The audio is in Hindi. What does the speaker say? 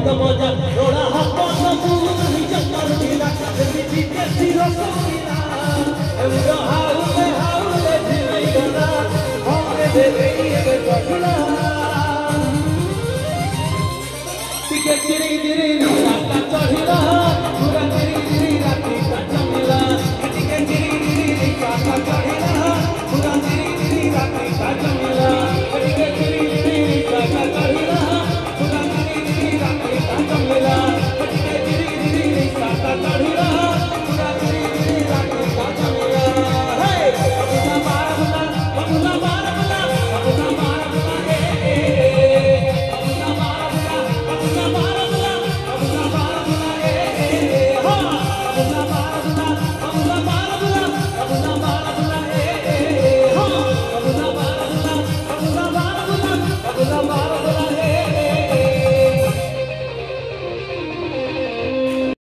तो मजा रोड़ा हाथ सबू नहीं चक्कर ढीला जल्दी के सिरो सोना एवरो हाउले झिमई गना हमरे देवे ये गठला टिके चिरी चिरी रास्ता चढ़िला